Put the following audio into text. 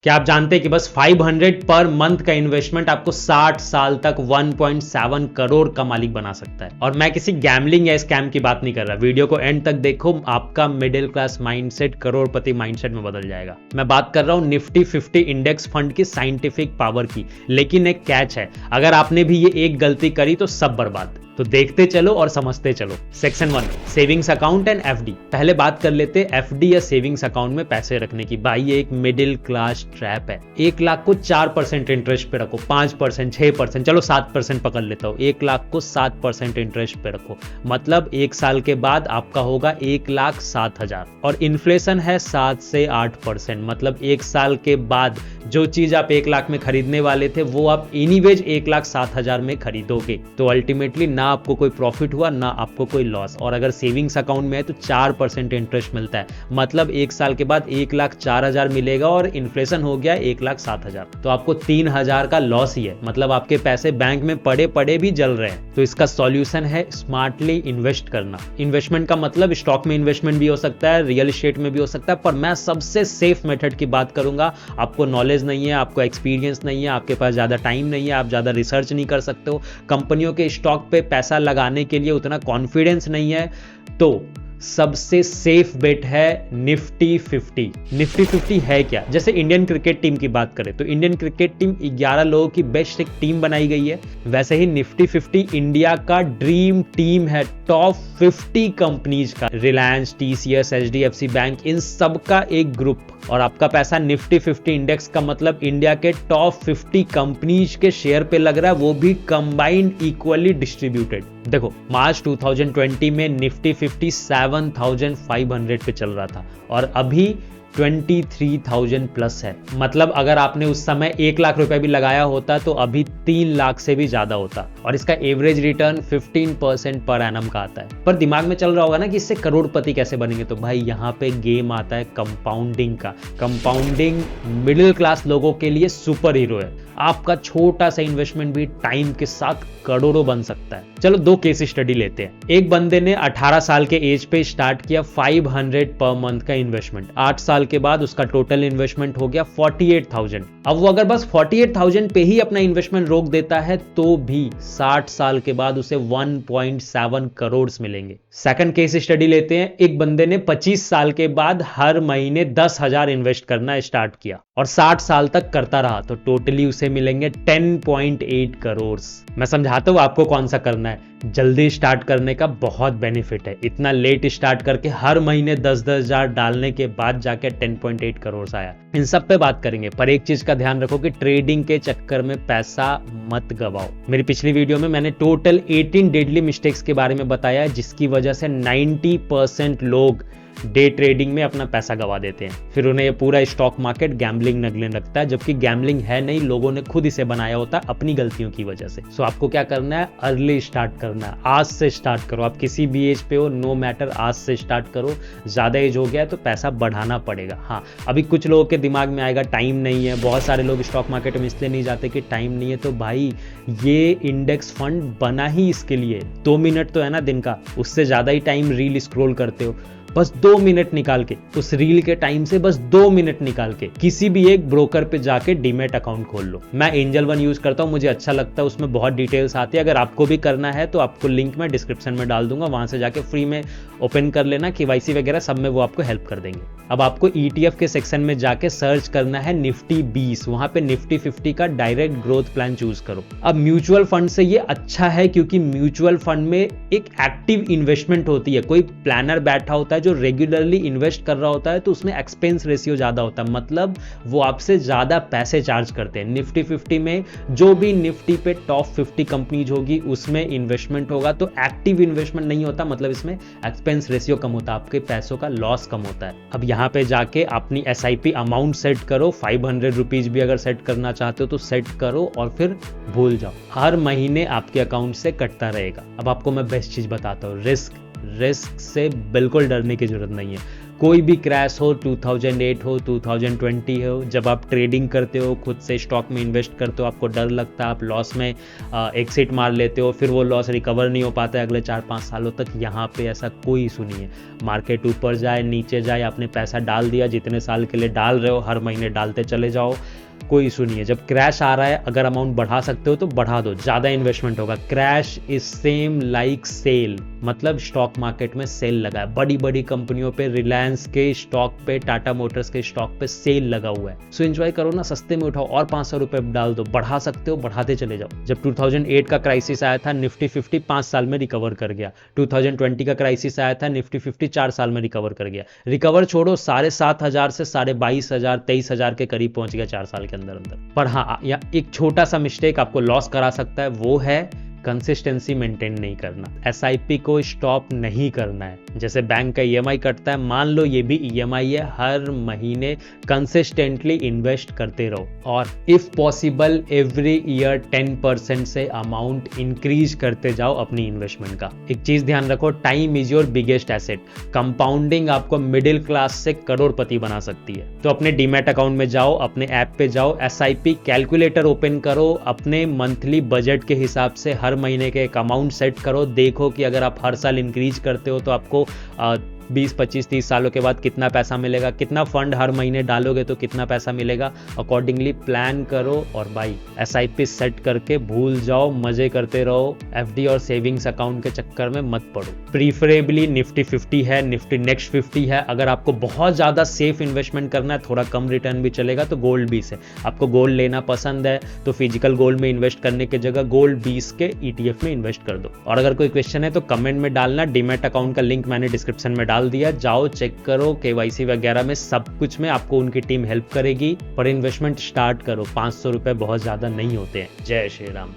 क्या आप जानते हैं कि बस 500 पर मंथ का इन्वेस्टमेंट आपको 60 साल तक 1.7 करोड़ का मालिक बना सकता है। और मैं किसी गैम्बलिंग या स्कैम की बात नहीं कर रहा, वीडियो को एंड तक देखो, आपका मिडिल क्लास माइंडसेट करोड़पति माइंडसेट में बदल जाएगा। मैं बात कर रहा हूं निफ्टी 50 इंडेक्स फंड की साइंटिफिक पावर की, लेकिन एक कैच है, अगर आपने भी ये एक गलती करी तो सब बर्बाद। तो देखते चलो और समझते चलो। Section 1, savings account and FD. पहले बात कर लेते एफडी या सेविंग्स अकाउंट में पैसे रखने की। भाई ये एक मिडिल क्लास ट्रैप है। 1 लाख को 4% इंटरेस्ट पे रखो, 5%, 6%, चलो 7% पकड़ लेता हूं। 1 लाख को 7% इंटरेस्ट पे रखो, मतलब 1 साल के बाद आपका होगा 1,07,000 और इन्फ्लेशन है 7 से 8%, मतलब 1 साल के बाद जो चीज आप 1 लाख में खरीदने वाले थे वो आप एनीवेज 1,07,000 में खरीदोगे। तो अल्टीमेटली ना आपको कोई प्रॉफिट हुआ ना आपको कोई लॉस। और अगर सेविंग्स अकाउंट में है तो 4% इंटरेस्ट मिलता है, मतलब 1 साल के बाद 1,04,000 मिलेगा और इन्फ्लेशन हो गया 1,07,000, तो आपको 3,000 का लॉस ही है। मतलब आपके पैसे बैंक में पड़े पड़े भी जल रहे हैं। तो इसका सॉल्यूशन है स्मार्टली इन्वेस्ट करना। इन्वेस्टमेंट का मतलब स्टॉक में इन्वेस्टमेंट भी हो सकता है, रियल एस्टेट में भी हो सकता है, पर मैं सबसे सेफ मेथड की बात करूंगा। आपको नॉलेज नहीं है, आपको एक्सपीरियंस नहीं है, आपके पास ज्यादा टाइम नहीं है, आप ज्यादा रिसर्च नहीं कर सकते हो, कंपनियों के स्टॉक पे पैसा लगाने के लिए उतना कॉन्फिडेंस नहीं है, तो सबसे सेफ बेट है निफ्टी 50। निफ्टी 50 है क्या? जैसे इंडियन क्रिकेट टीम की बात करें तो इंडियन क्रिकेट टीम 11 लोगों की बेस्ट एक टीम बनाई गई है, वैसे ही निफ्टी 50 इंडिया का ड्रीम टीम है। टॉप 50 कंपनीज का, रिलायंस, टीसीएस, एचडीएफसी बैंक, इन सब का एक ग्रुप। और आपका पैसा निफ्टी 50 इंडेक्स का मतलब इंडिया के टॉप 50 कंपनीज के शेयर पे लग रहा है, वो भी कंबाइंड इक्वली डिस्ट्रीब्यूटेड। देखो मार्च 2020 में निफ्टी 50 7,500 पे चल रहा था और अभी 23,000 प्लस है। मतलब अगर आपने उस समय 1 लाख रुपए भी लगाया होता तो अभी 3 लाख से भी ज्यादा होता। और इसका एवरेज रिटर्न 15% पर एनम का आता है। पर दिमाग में चल रहा होगा ना कि इससे करोड़पति कैसे बनेंगे, तो भाई यहाँ पे गेम आता है कंपाउंडिंग का। कंपाउंडिंग मिडिल क्लास लोगों के लिए सुपर हीरो है। आपका छोटा सा इन्वेस्टमेंट भी टाइम के साथ करोड़ों बन सकता है। चलो 2 केस स्टडी लेते हैं। एक बंदे ने 18 साल के एज पे स्टार्ट किया 500 पर मंथ का इन्वेस्टमेंट। 8 साल के बाद उसका टोटल इन्वेस्टमेंट हो गया 48,000। अब वो अगर बस 48,000 पे ही अपना इन्वेस्टमेंट रोक देता है तो भी 60 साल के बाद उसे 1.7 करोड़ मिलेंगे। सेकंड केस स्टडी लेते हैं। एक बंदे ने 25 साल के बाद हर महीने 10,000 इन्वेस्ट करना स्टार्ट किया और 60 साल तक करता रहा, तो टोटली उसे मिलेंगे 10.8 करोड़। मैं समझाता हूं आपको कौन सा करना है। जल्दी स्टार्ट करने का बहुत बेनिफिट है। इतना लेट स्टार्ट करके हर महीने 10,000 डालने के बाद जाके 10.8 करोड़ आया। इन सब पे बात करेंगे, पर एक चीज का ध्यान रखो कि ट्रेडिंग के चक्कर में पैसा मत गवाओ। मेरी पिछली वीडियो में मैंने टोटल 18 डेडली मिस्टेक्स के बारे में बताया, जिसकी वजह से 90% लोग डे ट्रेडिंग में अपना पैसा गवा देते हैं। फिर उन्हें ये पूरा स्टॉक मार्केट गैम्बलिंग लगने लगता है, जबकि गैम्बलिंग है नहीं, लोगों ने खुद इसे बनाया होता है अपनी गलतियों की वजह से। सो आपको क्या करना है, अर्ली स्टार्ट करना है। आज से स्टार्ट करो। आप किसी भी एज पे हो, नो मैटर, आज से स्टार्ट करो। ज्यादा एज हो गया तो पैसा बढ़ाना पड़ेगा। हाँ, अभी कुछ लोगों के दिमाग में आएगा टाइम नहीं है। बहुत सारे लोग स्टॉक मार्केट में इसलिए नहीं जाते कि टाइम नहीं है। तो भाई ये इंडेक्स फंड बना ही इसके लिए। 2 मिनट तो है ना दिन का, उससे ज्यादा ही टाइम रील स्क्रॉल करते हो। बस 2 मिनट निकाल के, उस रील के टाइम से बस 2 मिनट निकाल के किसी भी एक ब्रोकर पे जाके डीमैट अकाउंट खोल लो। मैं एंजल वन यूज करता हूँ, मुझे अच्छा लगता है, उसमें बहुत डिटेल्स आती है। अगर आपको भी करना है तो आपको लिंक मैं डिस्क्रिप्शन में डाल दूंगा, वहां से जाके फ्री में ओपन कर लेना। केवाईसी वगैरह सब में वो आपको हेल्प कर देंगे। अब आपको ETF के सेक्शन में जाके सर्च करना है निफ्टी 20, वहां पे निफ्टी 50 का डायरेक्ट ग्रोथ प्लान चूज करो। अब म्यूचुअल फंड से ये अच्छा है क्योंकि म्यूचुअल फंड में एक एक्टिव इन्वेस्टमेंट होती है। कोई प्लानर बैठा होता है जो रेगुलरली इन्वेस्ट कर रहा होता है, तो उसमें एक्सपेंस रेशियो ज्यादा होता है, मतलब वो आपसे ज्यादा पैसे चार्ज करते हैं। निफ्टी 50 में जो भी निफ्टी पे टॉप 50 कंपनीज होगी उसमें इन्वेस्टमेंट होगा, तो एक्टिव इन्वेस्टमेंट नहीं होता, मतलब इसमें एक्सपेंस रेशियो कम होता है, आपके पैसों का लॉस कम होता है। अब यहाँ पे जाके अपनी SIP अमाउंट सेट करो। 500 रुपीज भी अगर सेट करना चाहते हो तो सेट करो और फिर भूल जाओ, हर महीने आपके अकाउंट से कटता रहेगा। अब आपको मैं बेस्ट चीज बताता हूँ, रिस्क से बिल्कुल डरने की जरूरत नहीं है। कोई भी क्रैश हो, 2008 हो, 2020 हो, जब आप ट्रेडिंग करते हो, खुद से स्टॉक में इन्वेस्ट करते हो, आपको डर लगता है, आप लॉस में एक्सिट मार लेते हो, फिर वो लॉस रिकवर नहीं हो पाता है अगले 4-5 सालों तक। यहाँ पे ऐसा कोई इशू नहीं है। मार्केट ऊपर जाए नीचे जाए, आपने पैसा डाल दिया, जितने साल के लिए डाल रहे हो हर महीने डालते चले जाओ, कोई इशू नहीं है। जब क्रैश आ रहा है, अगर अमाउंट बढ़ा सकते हो तो बढ़ा दो, ज़्यादा इन्वेस्टमेंट होगा। Crash is same like sale, मतलब स्टॉक मार्केट में सेल लगा है, बड़ी बड़ी कंपनियों पे, रिलायंस के स्टॉक पे, टाटा मोटर्स के स्टॉक पे सेल लगा हुआ है। सो एंजॉय करो ना, सस्ते में उठाओ और 500 रुपए डाल दो, बढ़ा सकते हो बढ़ाते चले जाओ। जब 2008 का क्राइसिस आया था, निफ्टी 50 5 साल में रिकवर कर गया। 2020 का क्राइसिस आया था, निफ्टी 50 4 साल में रिकवर कर गया। रिकवर छोड़ो, 7,500 से 22,500 23,000 के करीब पहुंच गया 4 साल के अंदर अंदर। पर हाँ, या एक छोटा सा मिस्टेक आपको लॉस करा सकता है, वो है कंसिस्टेंसी मेंटेन नहीं करना। एसआईपी को स्टॉप नहीं करना है। जैसे बैंक का ईएमआई कटता है, मान लो ये भी ईएमआई है, हर महीने कंसिस्टेंटली इन्वेस्ट करते रहो और इफ पॉसिबल एवरी ईयर 10% से अमाउंट इंक्रीज करते जाओ अपनी इन्वेस्टमेंट का। एक चीज ध्यान रखो, time is your biggest asset. Compounding आपको मिडिल क्लास से करोड़पति बना सकती है। तो अपने डीमैट अकाउंट में जाओ, अपने ऐप पे जाओ, एसआईपी कैलकुलेटर ओपन करो, अपने मंथली बजट के हिसाब से हर महीने के एक अमाउंट सेट करो। देखो कि अगर आप हर साल इंक्रीज करते हो तो आपको 20, 25, 30 सालों के बाद कितना पैसा मिलेगा, कितना फंड हर महीने डालोगे तो कितना पैसा मिलेगा, अकॉर्डिंगली प्लान करो। और भाई एसआईपी सेट करके भूल जाओ, मजे करते रहो, एफडी और सेविंग्स अकाउंट के चक्कर में मत पड़ो। प्रीफरेबली निफ्टी 50 है, निफ्टी नेक्स्ट 50 है। अगर आपको बहुत ज़्यादा सेफ इन्वेस्टमेंट करना है, थोड़ा कम रिटर्न भी चलेगा, तो गोल्ड 20 है। आपको गोल्ड लेना पसंद है तो फिजिकल गोल्ड में इन्वेस्ट करने की जगह गोल्ड 20 के ETF में इन्वेस्ट कर दो। और अगर कोई क्वेश्चन है तो कमेंट में डालना। डीमैट अकाउंट का लिंक मैंने डिस्क्रिप्शन में डाल दिया, जाओ चेक करो। KYC वगैरह में सब कुछ में आपको उनकी टीम हेल्प करेगी। पर इन्वेस्टमेंट स्टार्ट करो, 500 रुपए बहुत ज्यादा नहीं होते हैं। जय श्री राम।